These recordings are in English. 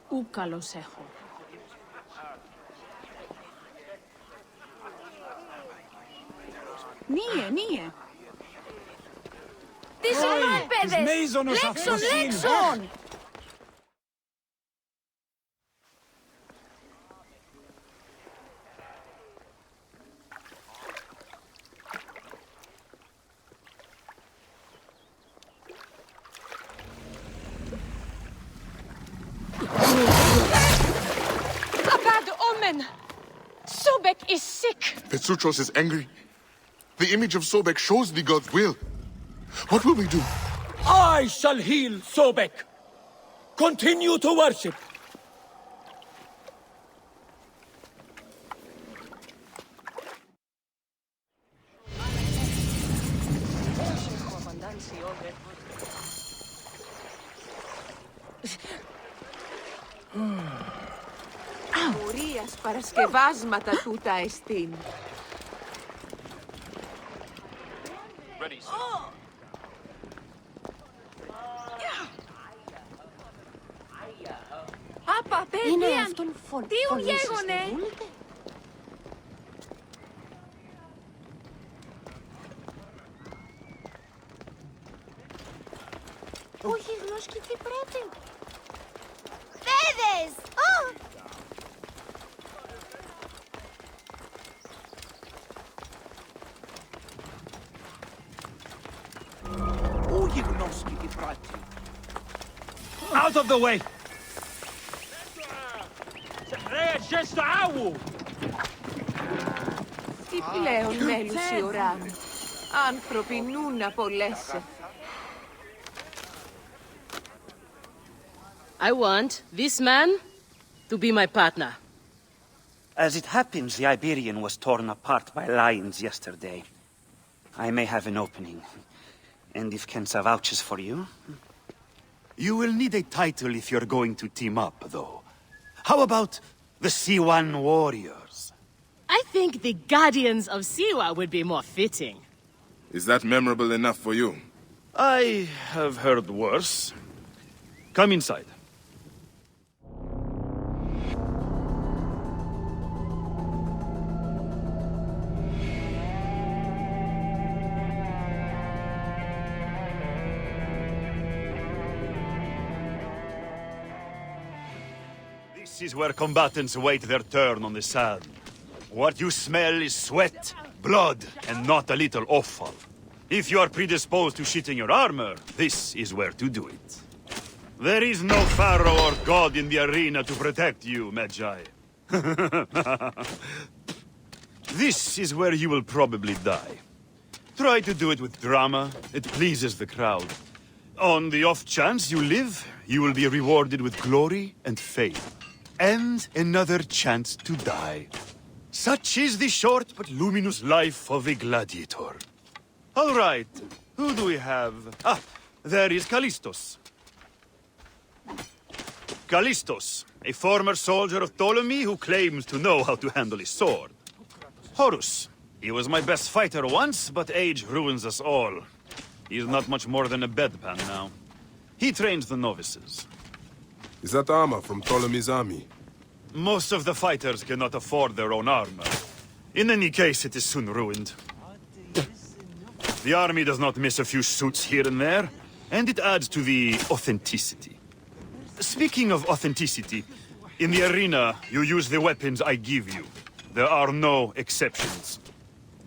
Ούκαλος έχω. Νίε. Τι ζωμάπεδες! Λέξον! A bad omen! Sobek is sick! Petruchos is angry. The image of Sobek shows the god's will. What will we do? I shall heal Sobek. Continue to worship. Ουρίας παρασκευάσματα τούτα εστίν. Άπα, παιδιά! Τι ουγέγονε! Όχι γλώσκει τι πρέπει. Παιδες! Όχι γνώσκει τι πράττει. Out of the way! Τι πλέον μέλους η ώρα μου. Άνθρωποι νου να πολλέσαι. I want this man to be my partner. As it happens, the Iberian was torn apart by lions yesterday. I may have an opening. And if Kensa vouches for you... You will need a title if you're going to team up, though. How about the C1 Warriors? I think the Guardians of Siwa would be more fitting. Is that memorable enough for you? I have heard worse. Come inside. This is where combatants wait their turn on the sand. What you smell is sweat, blood, and not a little offal. If you are predisposed to shitting your armor, this is where to do it. There is no pharaoh or god in the arena to protect you, Magi. This is where you will probably die. Try to do it with drama. It pleases the crowd. On the off chance you live, you will be rewarded with glory and fame. And another chance to die. Such is the short but luminous life of a gladiator. All right, who do we have? Ah, there is Callistos. Callistos, a former soldier of Ptolemy who claims to know how to handle his sword. Horus, he was my best fighter once, but age ruins us all. He is not much more than a bedpan now. He trains the novices. Is that armor from Ptolemy's army? Most of the fighters cannot afford their own armor. In any case, it is soon ruined. The army does not miss a few suits here and there, and it adds to the authenticity. Speaking of authenticity, in the arena, you use the weapons I give you. There are no exceptions.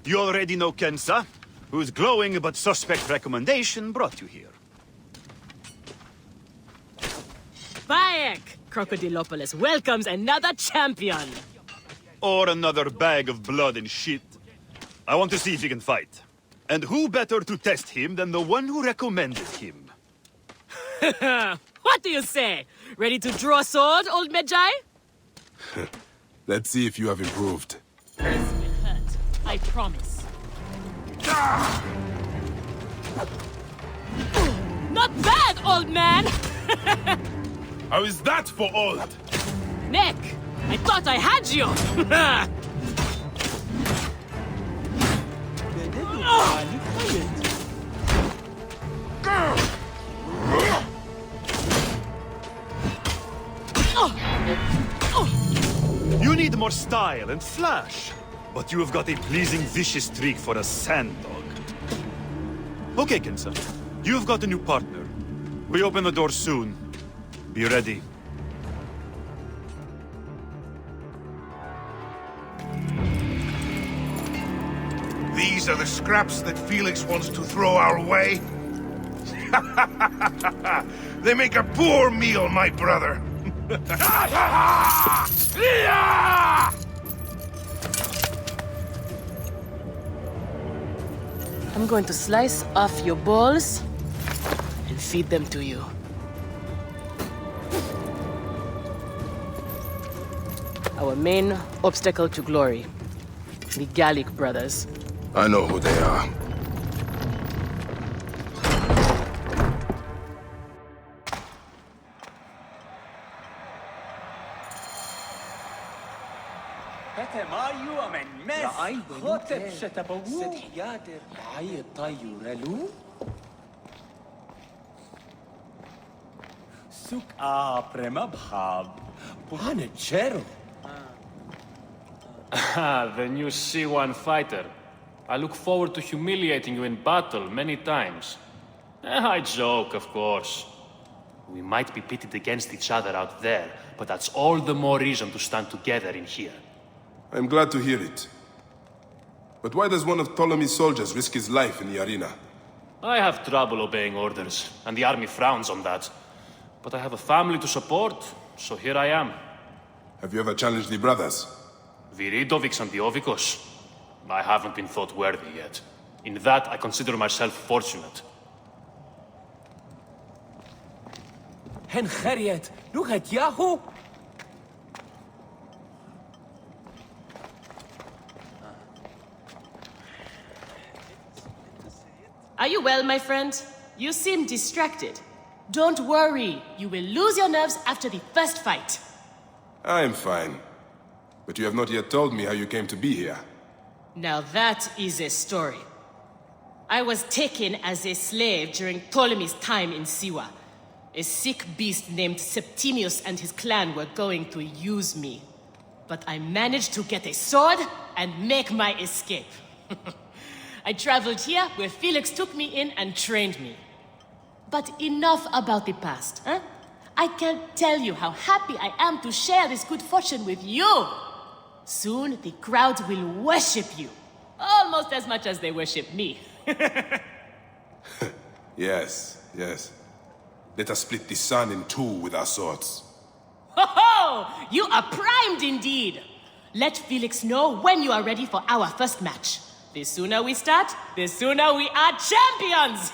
You already know Kensa, whose glowing but suspect recommendation brought you here. Bayek! Crocodilopolis welcomes another champion! Or another bag of blood and shit. I want to see if he can fight. And who better to test him than the one who recommended him? What do you say? Ready to draw sword, old Magi? Let's see if you have improved. This will hurt. I promise. Not bad, old man! How is that for old? Nick, I thought I had you! You need more style and flash, but you have got a pleasing vicious streak for a sand dog. Okay, Kensa. You've got a new partner. We open the door soon. Be ready. These are the scraps that Felix wants to throw our way? They make a poor meal, my brother. I'm going to slice off your balls and feed them to you. Our main obstacle to glory, the Gallic brothers. I know who they are. The new C1 fighter. I look forward to humiliating you in battle many times. I joke, of course. We might be pitted against each other out there, but that's all the more reason to stand together in here. I'm glad to hear it. But why does one of Ptolemy's soldiers risk his life in the arena? I have trouble obeying orders, and the army frowns on that. But I have a family to support, so here I am. Have you ever challenged the brothers? Viridovix and Diovicos. I haven't been thought worthy yet. In that, I consider myself fortunate. Hen Gerriet, look at Yahoo! Are you well, my friend? You seem distracted. Don't worry, you will lose your nerves after the first fight. I'm fine. But you have not yet told me how you came to be here. Now that is a story. I was taken as a slave during Ptolemy's time in Siwa. A sick beast named Septimius and his clan were going to use me. But I managed to get a sword and make my escape. I traveled here where Felix took me in and trained me. But enough about the past, huh? I can't tell you how happy I am to share this good fortune with you. Soon, the crowd will worship you. Almost as much as they worship me. Yes, yes. Let us split the sun in two with our swords. Ho ho! You are primed indeed! Let Felix know when you are ready for our first match. The sooner we start, the sooner we are champions!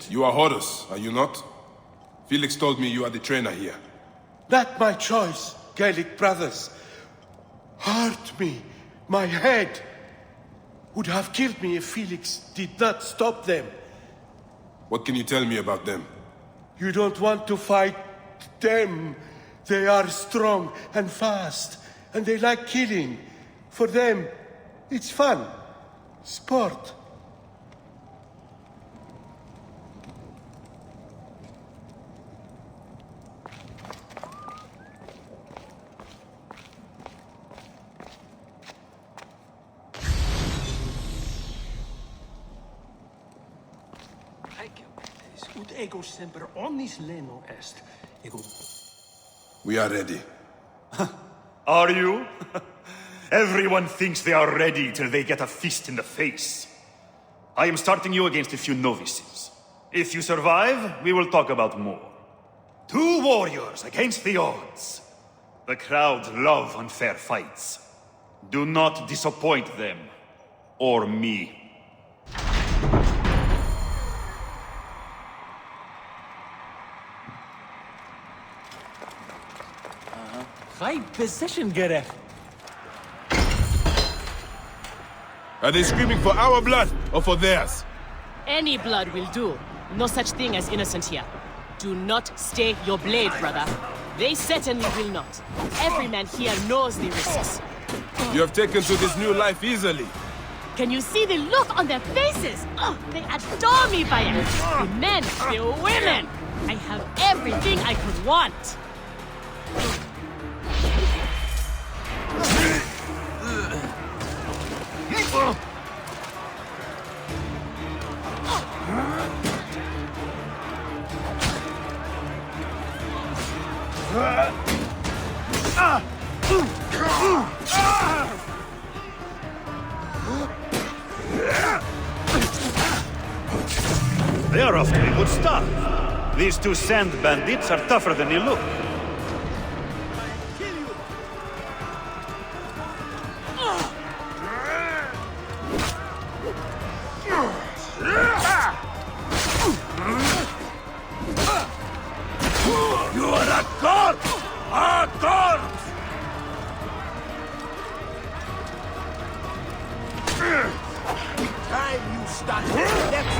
You are Horus, are you not? Felix told me you are the trainer here. That my choice, Gallic brothers. Hurt me. My head would have killed me if Felix did not stop them. What can you tell me about them? You don't want to fight them. They are strong and fast, and they like killing. For them, it's fun. Sport. We are ready. Are you? Everyone thinks they are ready till they get a fist in the face. I am starting you against a few novices. If you survive, we will talk about more. 2 warriors against the odds. The crowd love unfair fights. Do not disappoint them. Or me. High position, Geref. Are they screaming for our blood or for theirs? Any blood will do. No such thing as innocent here. Do not stay your blade, brother. They certainly will not. Every man here knows the risks. You have taken to this new life easily. Can you see the look on their faces? Oh, they adore me, Bayek. The men, the women. I have everything I could want. They are off to a good start. These two sand bandits are tougher than they look. You are a god! A god! Time you start next.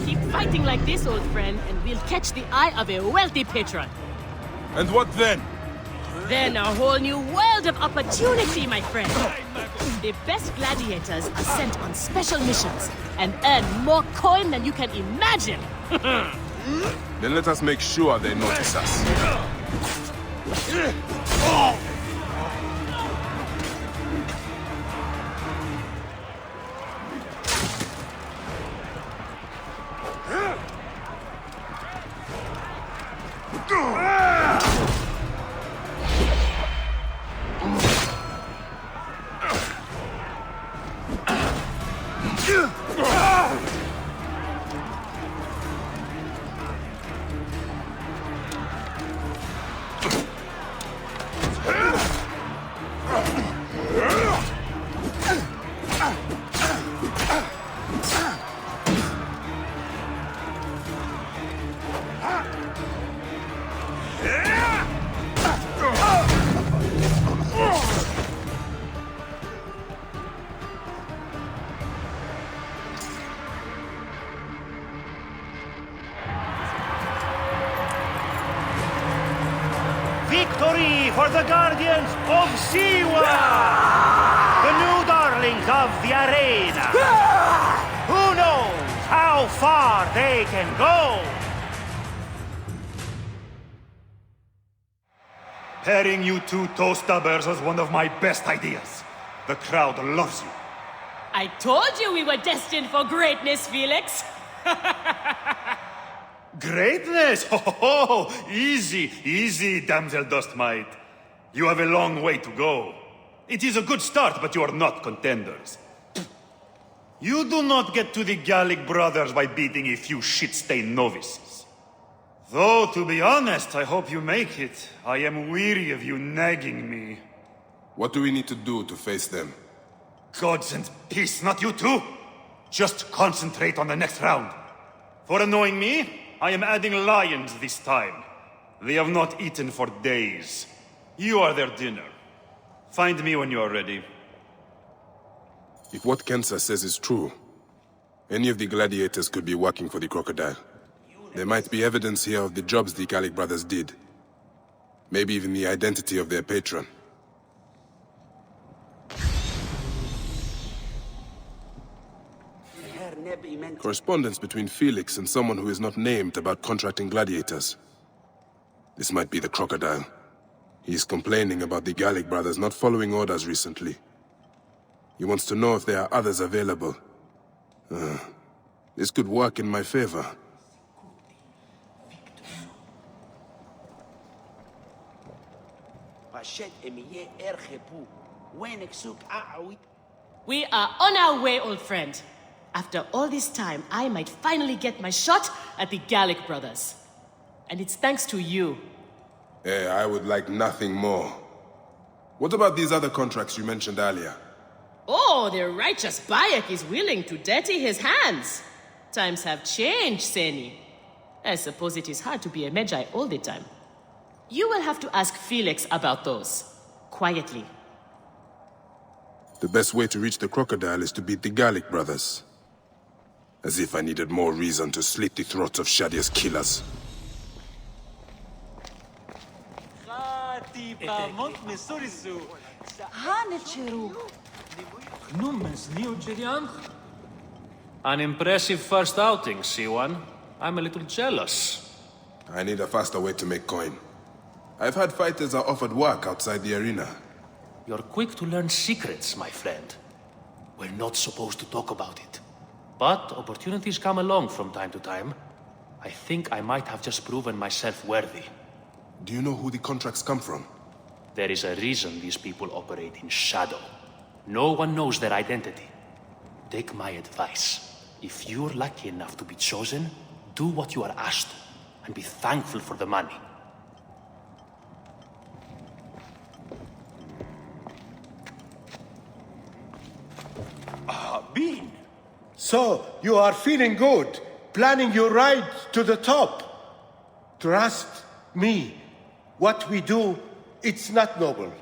Keep fighting like this, old friend, and we'll catch the eye of a wealthy patron. And what then? Then a whole new world of opportunity, my friend. The best gladiators are sent on special missions and earn more coin than you can imagine. Then let us make sure they notice us. Victory for the Guardians of Siwa! The new darlings of the arena! Who knows how far they can go? Pairing you two toe-stubbers was one of my best ideas. The crowd loves you. I told you we were destined for greatness, Felix. Greatness? Oh, easy, easy, damsel dust mite. You have a long way to go. It is a good start, but you are not contenders. You do not get to the Gallic brothers by beating a few shit-stained novices. Though, to be honest, I hope you make it. I am weary of you nagging me. What do we need to do to face them? Gods and peace, not you two. Just concentrate on the next round. For annoying me, I am adding lions this time. They have not eaten for days. You are their dinner. Find me when you are ready. If what Kensa says is true, any of the gladiators could be working for the Crocodile. There might be evidence here of the jobs the Gallic brothers did. Maybe even the identity of their patron. Correspondence between Felix and someone who is not named about contracting gladiators. This might be the Crocodile. He's complaining about the Gallic brothers not following orders recently. He wants to know if there are others available. This could work in my favor. We are on our way, old friend. After all this time, I might finally get my shot at the Gallic brothers. And it's thanks to you. I would like nothing more. What about these other contracts you mentioned earlier? Oh, the righteous Bayek is willing to dirty his hands. Times have changed, Seni. I suppose it is hard to be a Magi all the time. You will have to ask Felix about those. Quietly. The best way to reach the Crocodile is to beat the Gallic brothers. As if I needed more reason to slit the throats of Shadia's killers. An impressive first outing, C1. I'm a little jealous. I need a faster way to make coin. I've had fighters are offered work outside the arena. You're quick to learn secrets, my friend. We're not supposed to talk about it. But opportunities come along from time to time. I think I might have just proven myself worthy. Do you know who the contracts come from? There is a reason these people operate in shadow. No one knows their identity. Take my advice. If you're lucky enough to be chosen, do what you are asked to, and be thankful for the money. Bean! So, you are feeling good, planning your ride to the top. Trust me, what we do, it's not noble.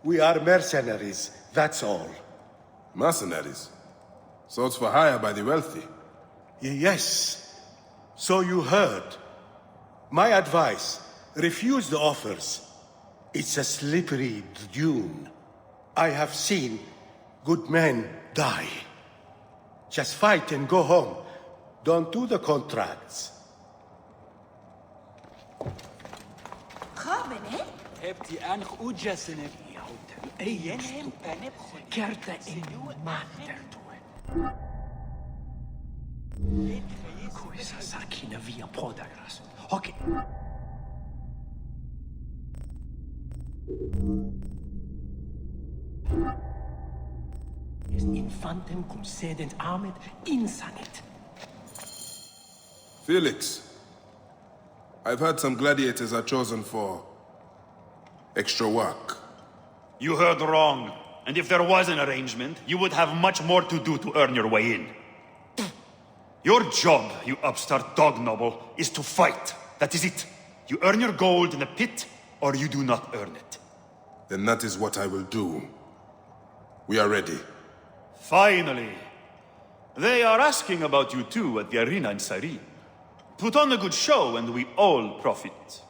We are mercenaries, that's all. Mercenaries? Swords for hire by the wealthy? Yes. So you heard. My advice, refuse the offers. It's a slippery dune. I have seen good men die. Just fight and go home. Don't do the contracts. Hebt die aan ujasen heb je kerta in mater toe. Coisa sarkina via podagras. Okay. Est infantem cum sedent amet insanit. Felix, I've heard some gladiators are chosen for extra work. You heard wrong. And if there was an arrangement, you would have much more to do to earn your way in. Your job, you upstart dog noble, is to fight. That is it. You earn your gold in the pit, or you do not earn it. Then that is what I will do. We are ready. Finally. They are asking about you too at the arena in Cyrene. Put on a good show and we all profit.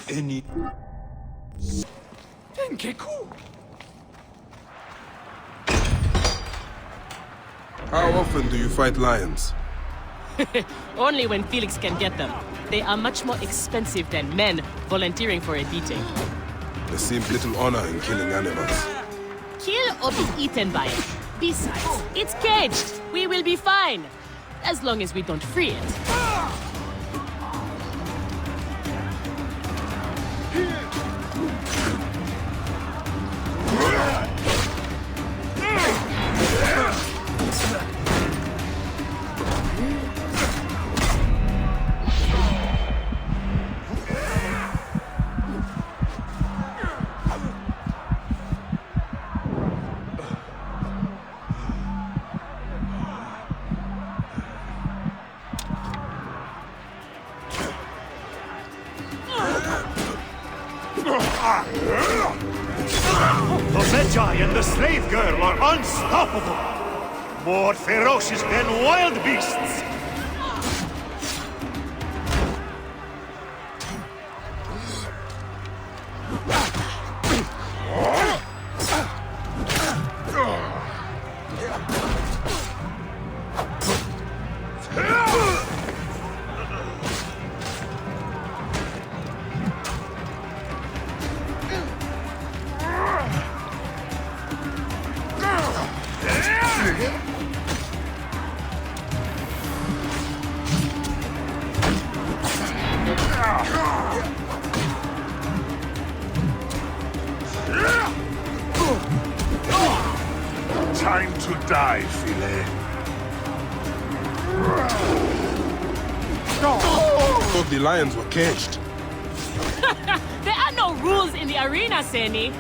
Any. Tenkeku. How often do you fight lions? Only when Felix can get them. They are much more expensive than men volunteering for a beating. There seems little honor in killing animals. Kill or be eaten by it. Besides, it's caged. We will be fine. As long as we don't free it. The Medjay and the slave girl are unstoppable! More ferocious than wild beasts! Time to die, Philae. I thought the lions were caged. There are no rules in the arena, Seni.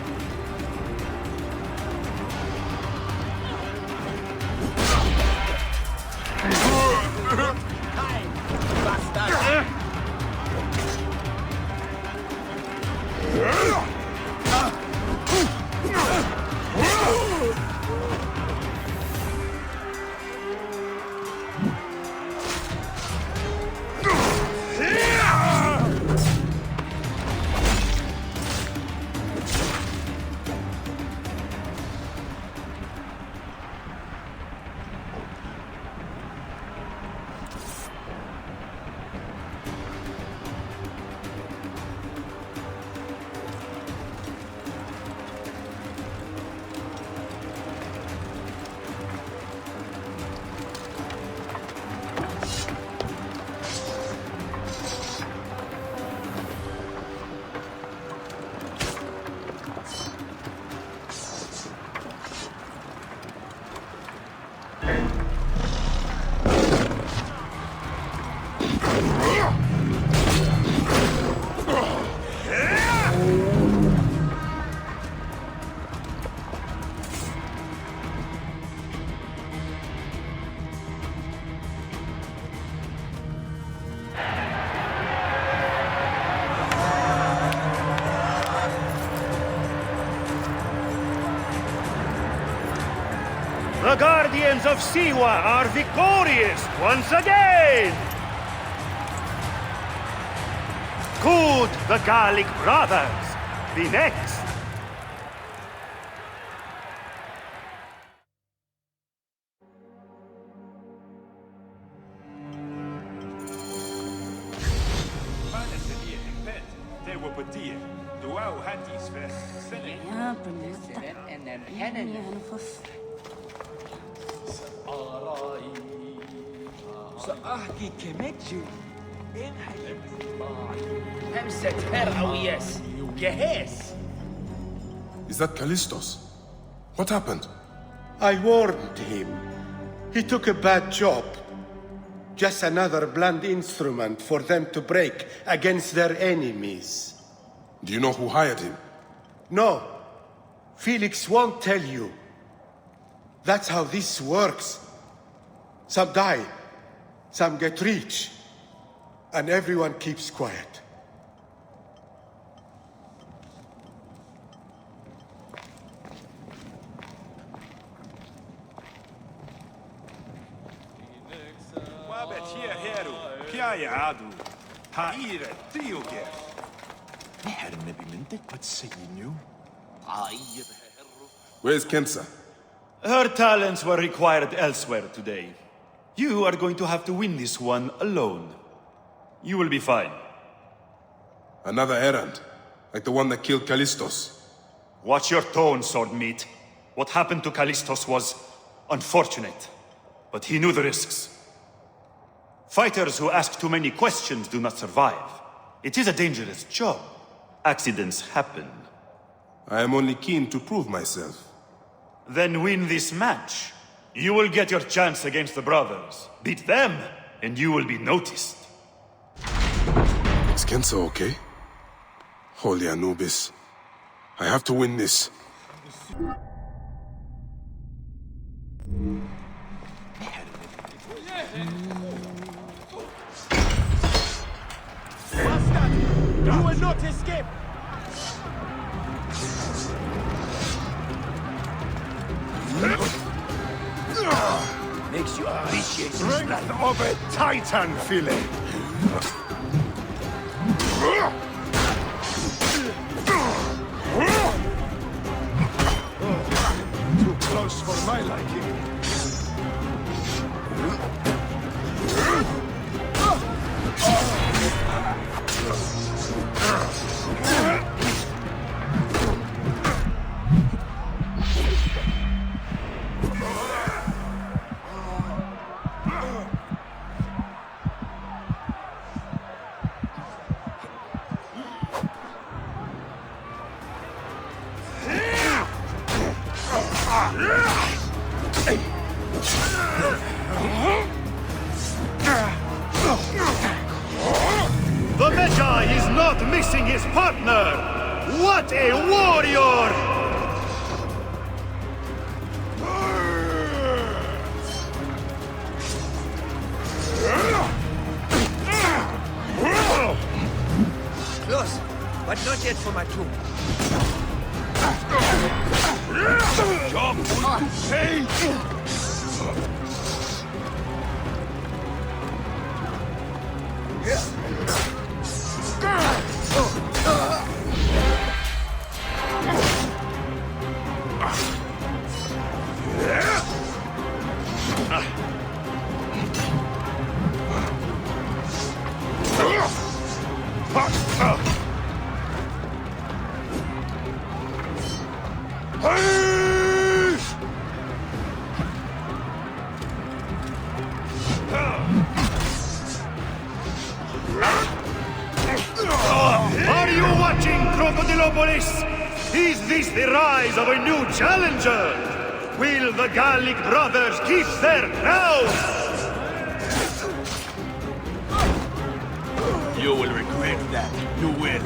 Guardians of Siwa are victorious once again! Could the Gallic brothers be next? Is that Callistos? What happened? I warned him. He took a bad job. Just another blunt instrument for them to break against their enemies. Do you know who hired him? No. Felix won't tell you. That's how this works. Some die, some get rich, and everyone keeps quiet. Where's Kensa? Her talents were required elsewhere today. You are going to have to win this one alone. You will be fine. Another errand, like the one that killed Callistos. Watch your tone, Swordmeat. What happened to Callistos was unfortunate, but he knew the risks. Fighters who ask too many questions do not survive. It is a dangerous job. Accidents happen. I am only keen to prove myself. Then win this match. You will get your chance against the brothers. Beat them, and you will be noticed. Is Kensa okay? Holy Anubis. I have to win this. You will not escape! Makes you appreciate strength of a titan, fillet. Too close for my liking. The Magi is not missing his partner! What a warrior! Close, but not yet for my tomb. Job to pay! Are you watching, Crocodile? Is this the rise of a new challenger? Will the Gallic brothers keep their crown? You will regret that. You will.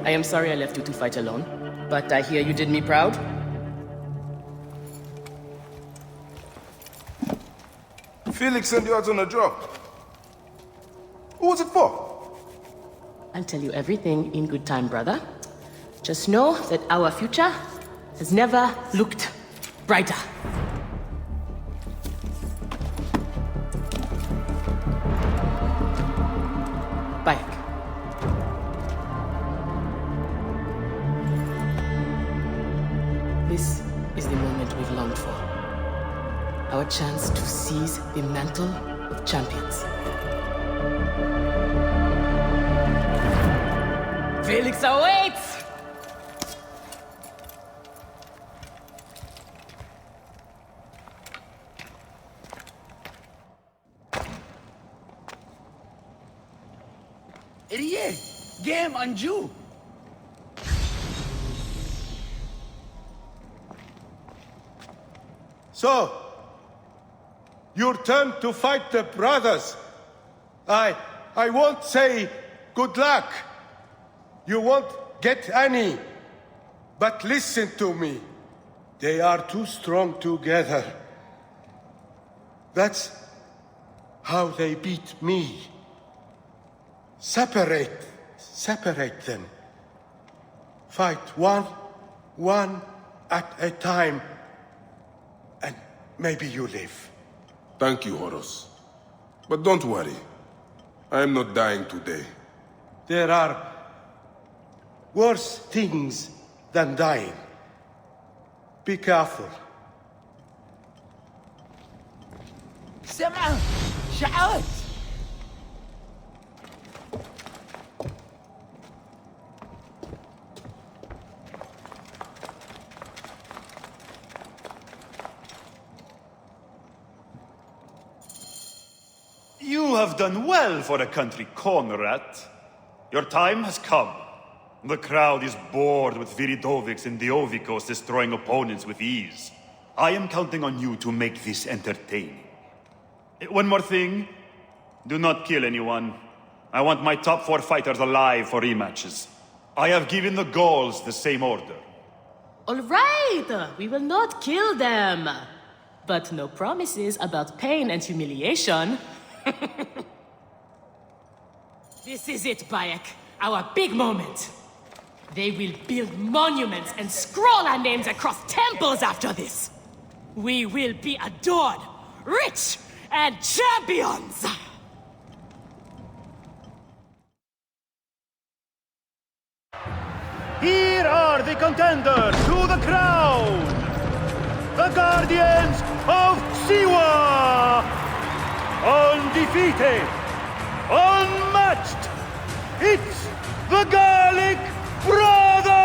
I am sorry I left you to fight alone, but I hear you did me proud. Felix sent you out on a job. Who was it for? I'll tell you everything in good time, brother. Just know that our future has never looked brighter. Bayek. This is the moment we've longed for. Our chance to seize the mantle of champions. Felix awaits! Idiot! Game Anju! So, your turn to fight the brothers. I won't say good luck. You won't get any. But listen to me. They are too strong together. That's how they beat me. Separate them. Fight one at a time. And maybe you live. Thank you, Horus. But don't worry. I am not dying today. There are worse things than dying. Be careful. سمع شعرت You have done well for a country corner rat. Your time has come. The crowd is bored with Viridovix and Diovicos destroying opponents with ease. I am counting on you to make this entertaining. One more thing. Do not kill anyone. I want my top 4 fighters alive for rematches. I have given the Gauls the same order. All right, we will not kill them. But no promises about pain and humiliation. This is it, Bayek. Our big moment. They will build monuments and scroll our names across temples after this. We will be adored, rich, and champions! Here are the contenders to the crown! The Guardians of Siwa! Undefeated! Unmatched! It's the Gallic Brothers!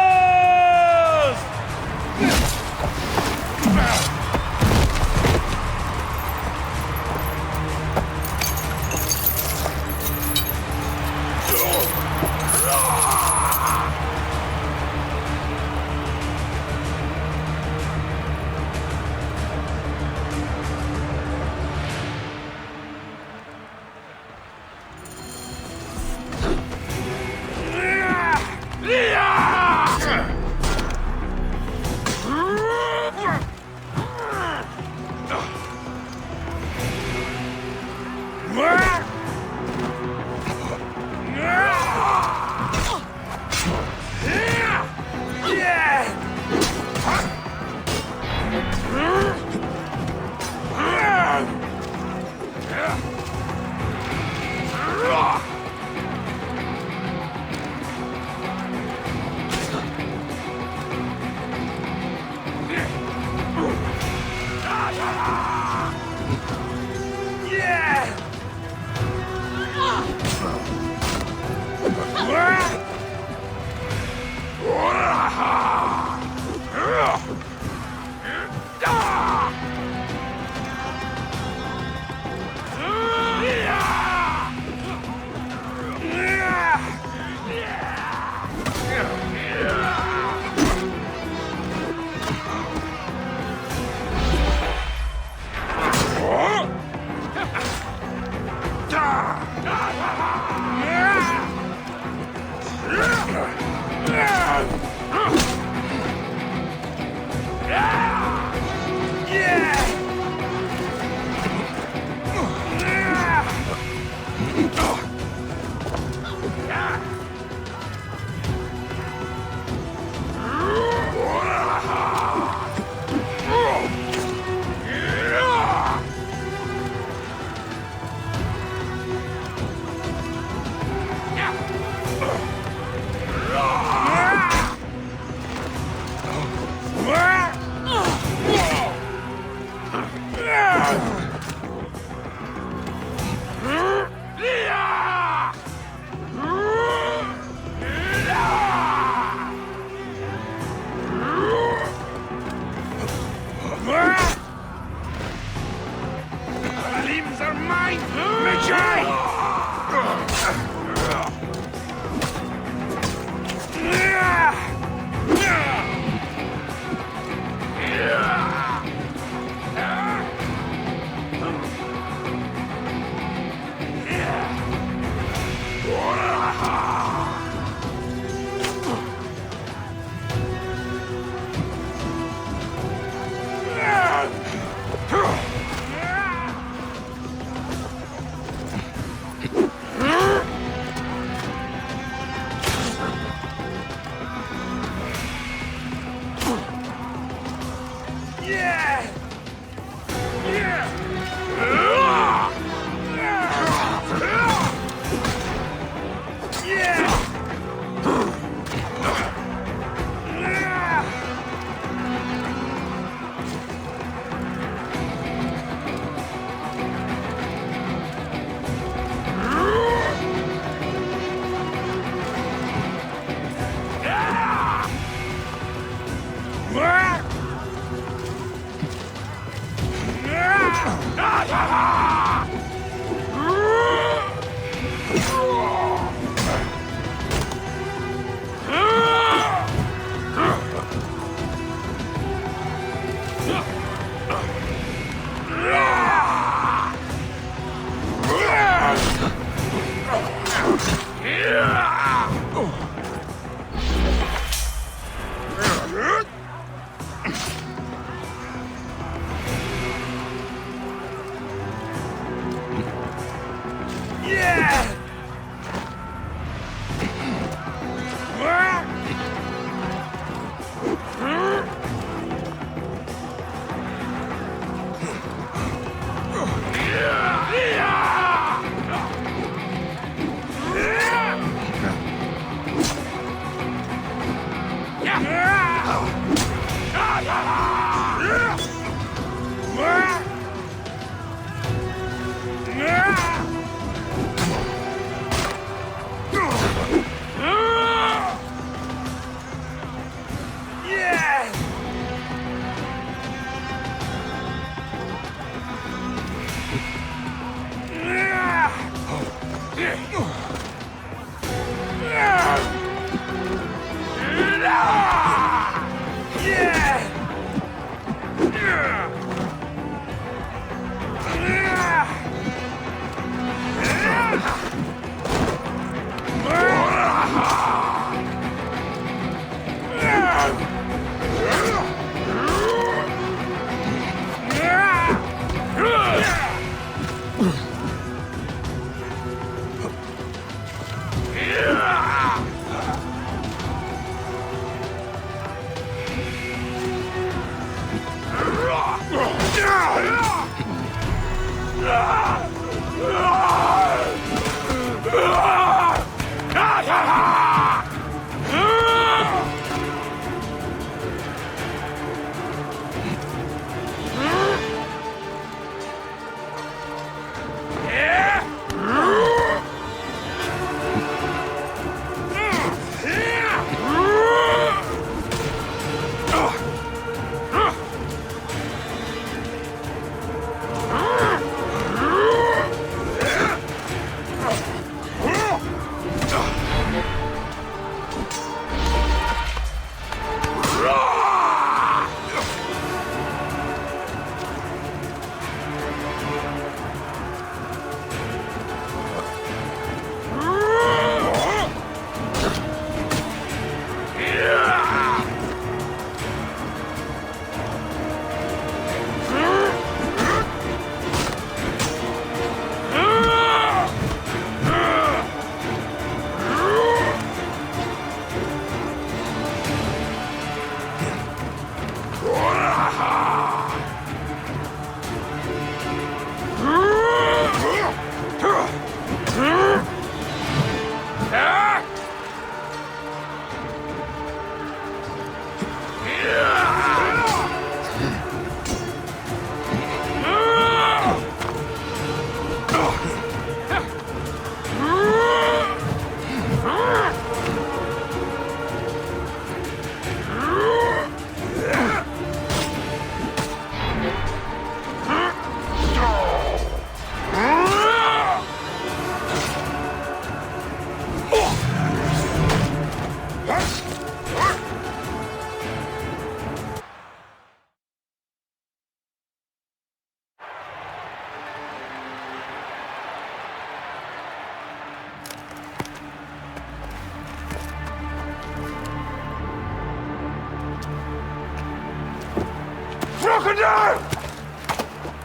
Commander!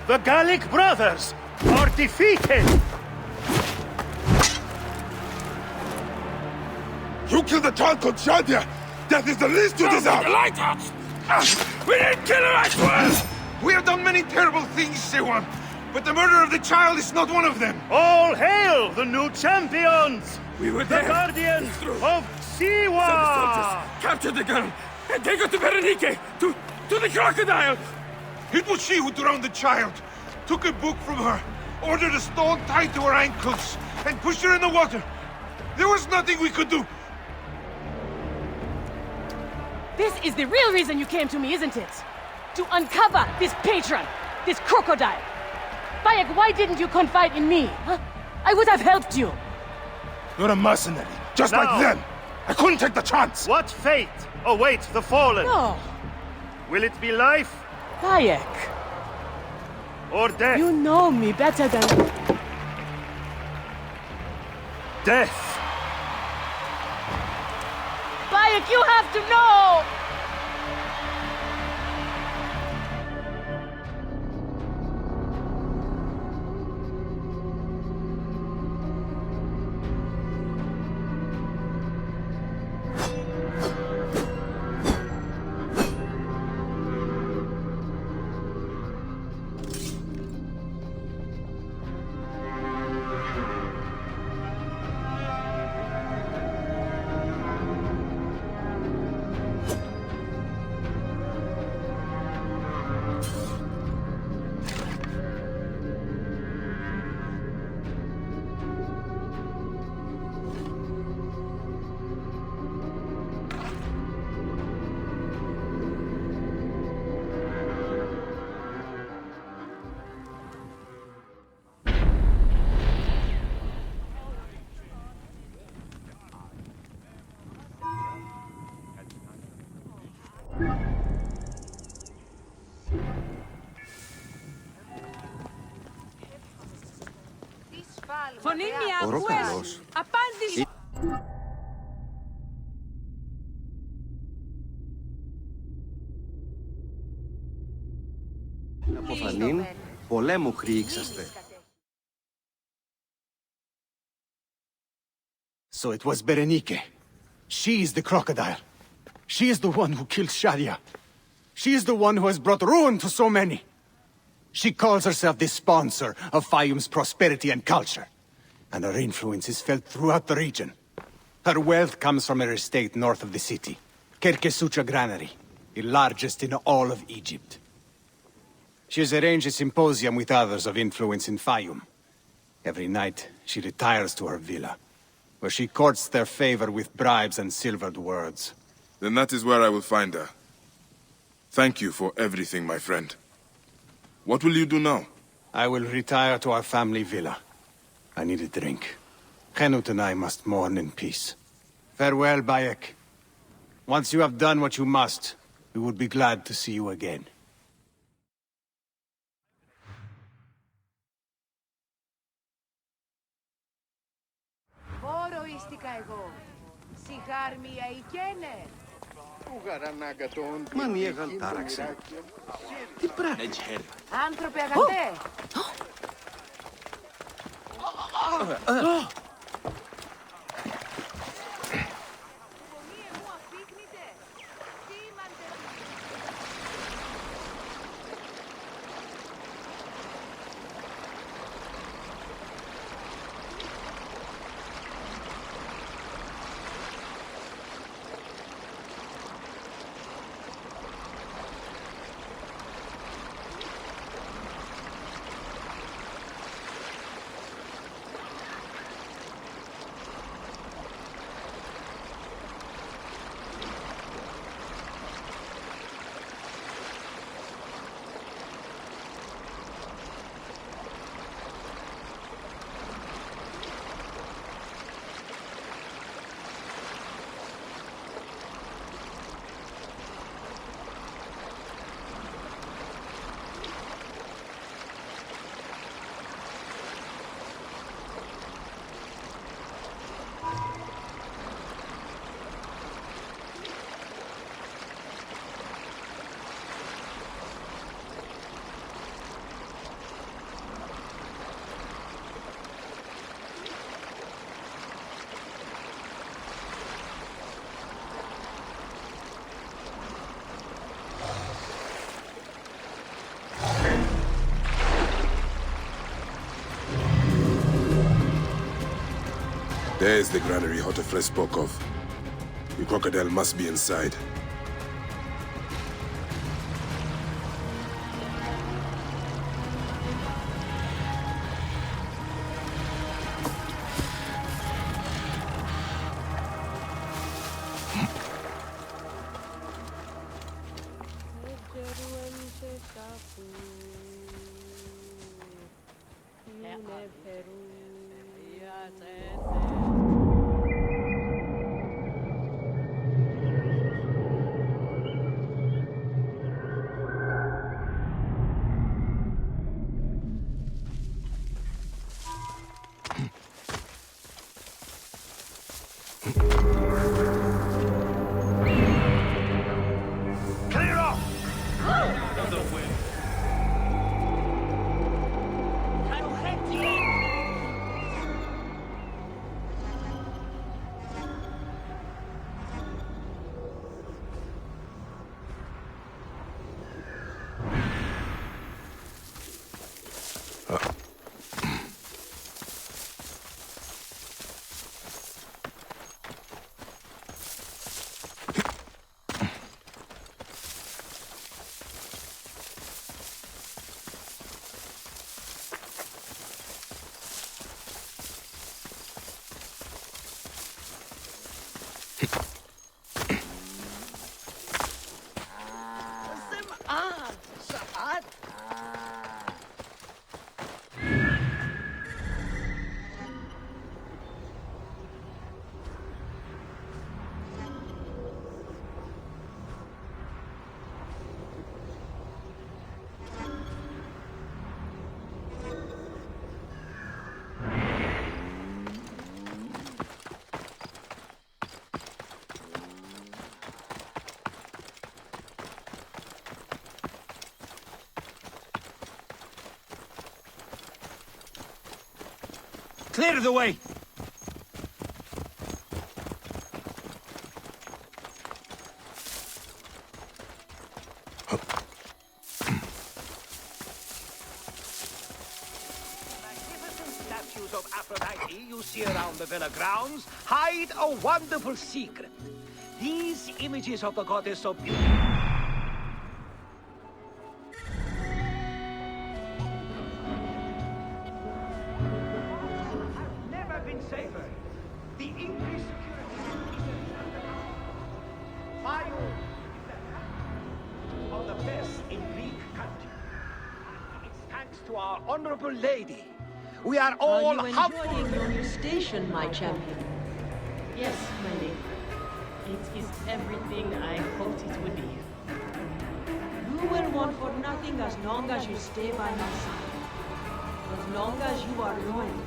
The Gallic brothers are defeated! You killed the child called Shadia! Death is the least you deserve! Lighthouse! We didn't kill her, I swear! We have done many terrible things, Siwan, but the murder of the child is not one of them. All hail the new champions! We were The there. guardians of Siwa! Capture the girl and take her to Berenice, to the crocodile! It was she who drowned the child, took a book from her, ordered a stone tied to her ankles, and pushed her in the water. There was nothing we could do. This is the real reason you came to me, isn't it? To uncover this patron, this crocodile. Bayek, why didn't you confide in me? Huh? I would have helped you. You're a mercenary, just Now. like them. I couldn't take the chance. What fate awaits the fallen? No, Will it be life Bayek, or death? you know me better than... Death! Bayek, you have to know! Φωνή μια Ο ακούες. Ρόκαλος. Απάντηση. Από φανήν, πολέμου χρήξαστε. So it was Berenice. She is the crocodile. She is the one who killed Shadia. She is the one who has brought ruin to so many. She calls herself the sponsor of Fayum's prosperity and culture. And her influence is felt throughout the region. Her wealth comes from her estate north of the city. Kerkesucha Granary, the largest in all of Egypt. She has arranged a symposium with others of influence in Fayum. Every night, she retires to her villa, where she courts their favor with bribes and silvered words. Then that is where I will find her. Thank you for everything, my friend. What will you do now? I will retire to our family villa. I need a drink. Henut and I must mourn in peace. Farewell, Bayek. Once you have done what you must, we would be glad to see you again. Βόροιστηκα εγώ. Σιγάρμια οικένε. Μαν ήγαν τάραξε. Τι πράγμα. Άνθρωπε αγαθέ. There is the granary Hotefres spoke of. The crocodile must be inside. Clear off! Clear the way! Statues of Aphrodite you see around the villa grounds hide a wonderful secret. These images of the goddess of beauty have never been safer. The increased security fire of the best in Greek country. It's thanks to our honorable lady. We are all enjoying your new station, my champion? Yes, my lady. It is everything I hoped it would be. You will want for nothing as long as you stay by my side. As long as you are loyal.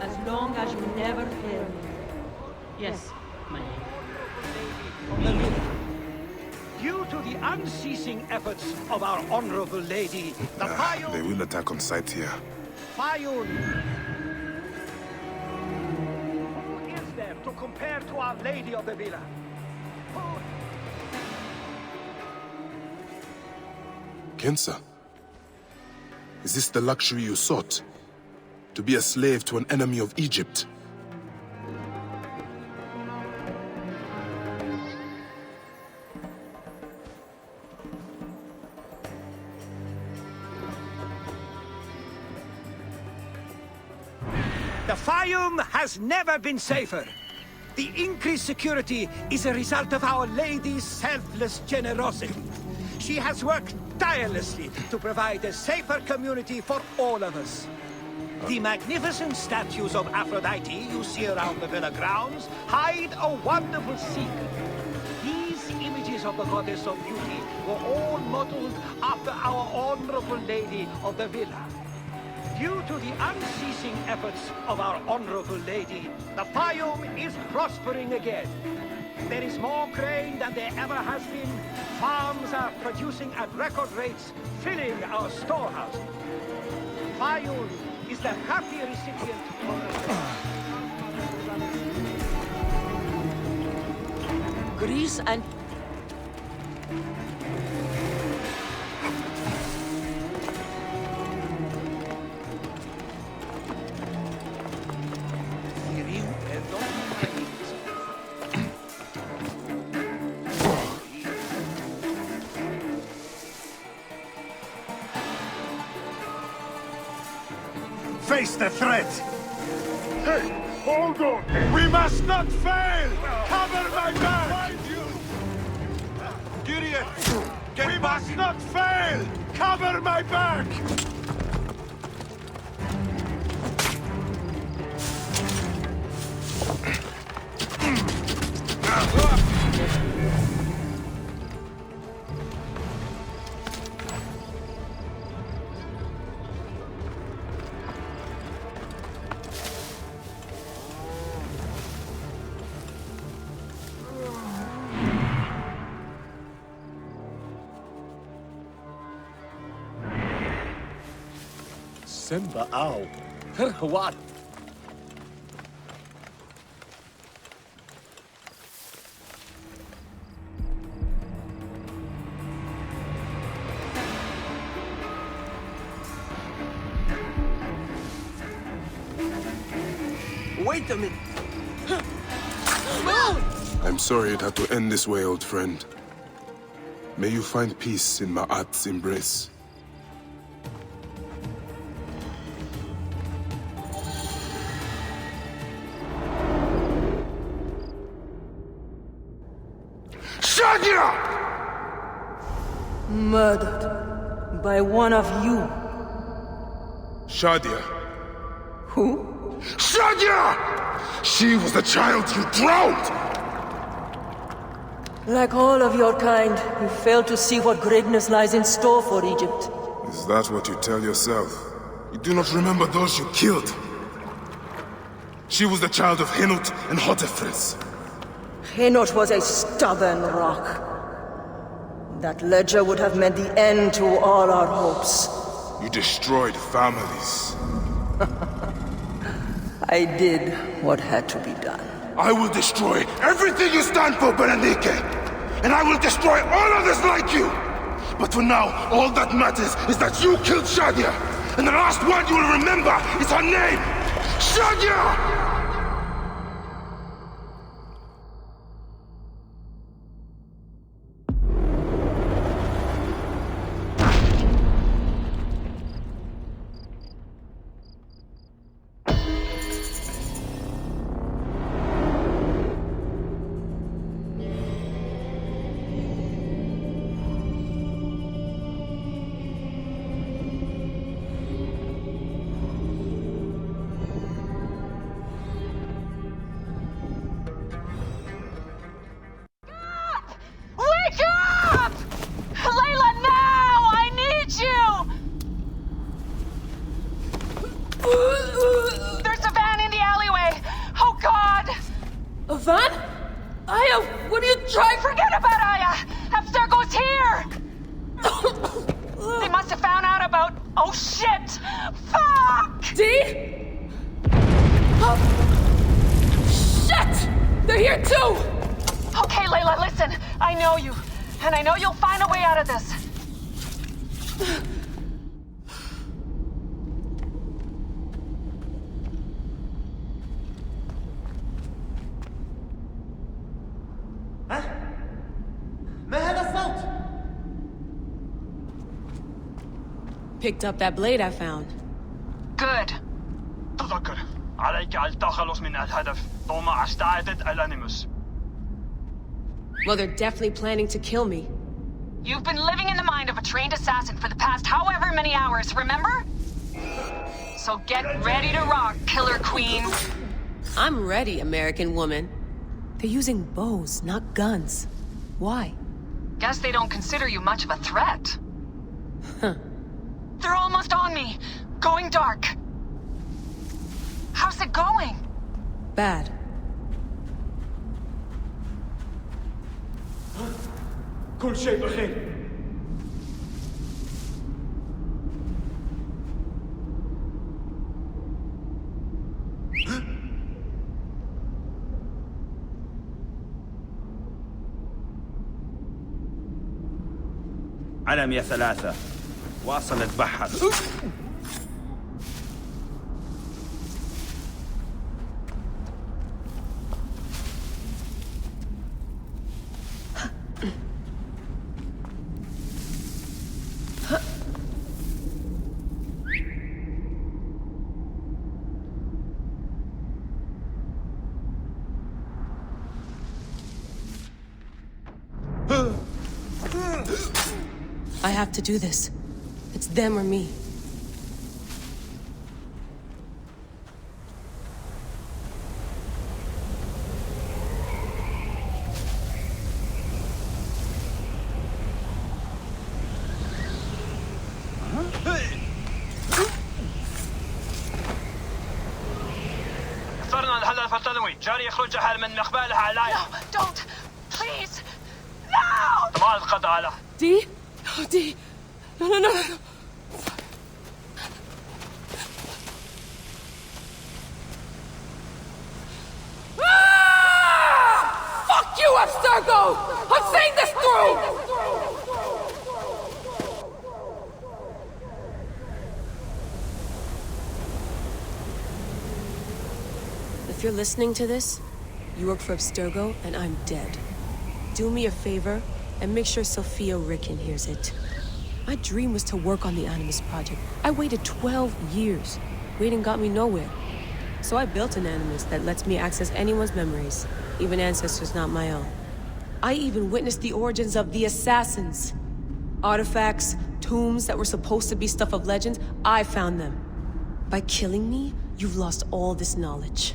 As long as you never fail me. Yes, my lady. Due to the unceasing efforts of our honorable lady, the Fayun... They will attack on sight here. Fayun! Who is there to compare to our lady of the villa? Kensa, is this the luxury you sought? To be a slave to an enemy of Egypt? The Fayum has never been safer. The increased security is a result of Our Lady's selfless generosity. She has worked tirelessly to provide a safer community for all of us. The magnificent statues of Aphrodite you see around the villa grounds hide a wonderful secret. These images of the goddess of beauty were all modeled after our honorable lady of the villa. Due to the unceasing efforts of our honorable lady, the Fayum is prospering again. There is more grain than there ever has been. Farms are producing at record rates, filling our storehouses. Fayum is the happy recipient of Greece and... face the threat! Hey, hold on! We must not fail! Cover my back! Gideon! We must not fail! Cover my back! Simba, ow. What? Wait a minute. I'm sorry it had to end this way, old friend. May you find peace in Ma'at's embrace. Shadia! Murdered by one of you. Shadia. Who? Shadia! She was the child you drowned! Like all of your kind, you fail to see what greatness lies in store for Egypt. Is that what you tell yourself? You do not remember those you killed. She was the child of Henut and Hotefres. Henot was a stubborn rock. That ledger would have meant the end to all our hopes. You destroyed families. I did what had to be done. I will destroy everything you stand for, Berenike! And I will destroy all others like you! But for now, all that matters is that you killed Shadia! And the last word you will remember is her name! Shadia! There's a van in the alleyway! Oh, God! A van? Aya, what are you trying? Forget about Aya! Abstergo's here! They must have found out about... Oh, shit! Fuck! Dee? Oh. Shit! They're here, too! Okay, Layla, listen. I know you. And I know you'll find a way out of this. Picked up that blade I found. Good. تذكر عليك التخلص من الهدف ثم استعدت الانيموس. Well, they're definitely planning to kill me. You've been living in the mind of a trained assassin for the past however many hours, remember? So get ready to rock, Killer Queen. I'm ready, American woman. They're using bows, not guns. Why? Guess they don't consider you much of a threat. Huh. They're almost on me. Going dark. How's it going? Bad. كل شيء بخير. علم يا ثلاثة. واصل اتبحث. I have to do this. It's them or me. صرنا الهدف التنوي جاري يخرج حال من مقبالها علي. No, don't! Please! No! ما القضاء على Dee? Oh, Dee. No. Fuck you, Abstergo! I'm saying this through! If you're listening to this, you work for Abstergo, and I'm dead. Do me a favor, and make sure Sophia Ricken hears it. My dream was to work on the Animus Project. I waited 12 years. Waiting got me nowhere. So I built an Animus that lets me access anyone's memories, even ancestors not my own. I even witnessed the origins of the Assassins. Artifacts, tombs that were supposed to be stuff of legends, I found them. By killing me, you've lost all this knowledge.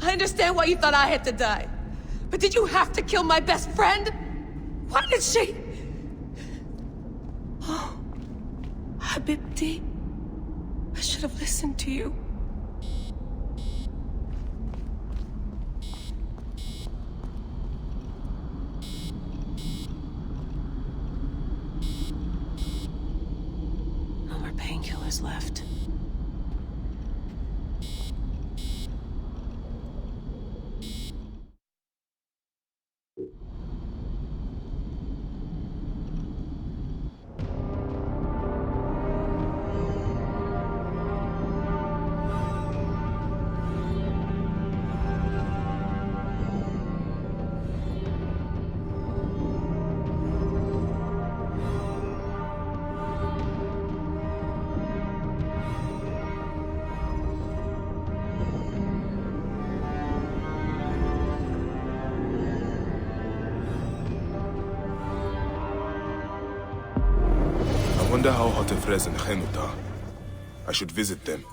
I understand why you thought I had to die. But did you have to kill my best friend? Why did she... Oh, Habibti. I should have listened to you. No more painkillers left. I wonder how Hotefres and Henut are. I should visit them.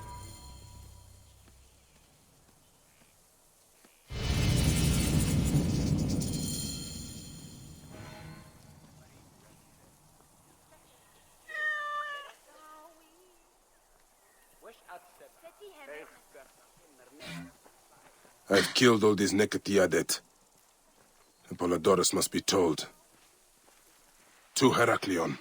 I've killed all these Nekatiadet. Apollodorus must be told. To Heraklion.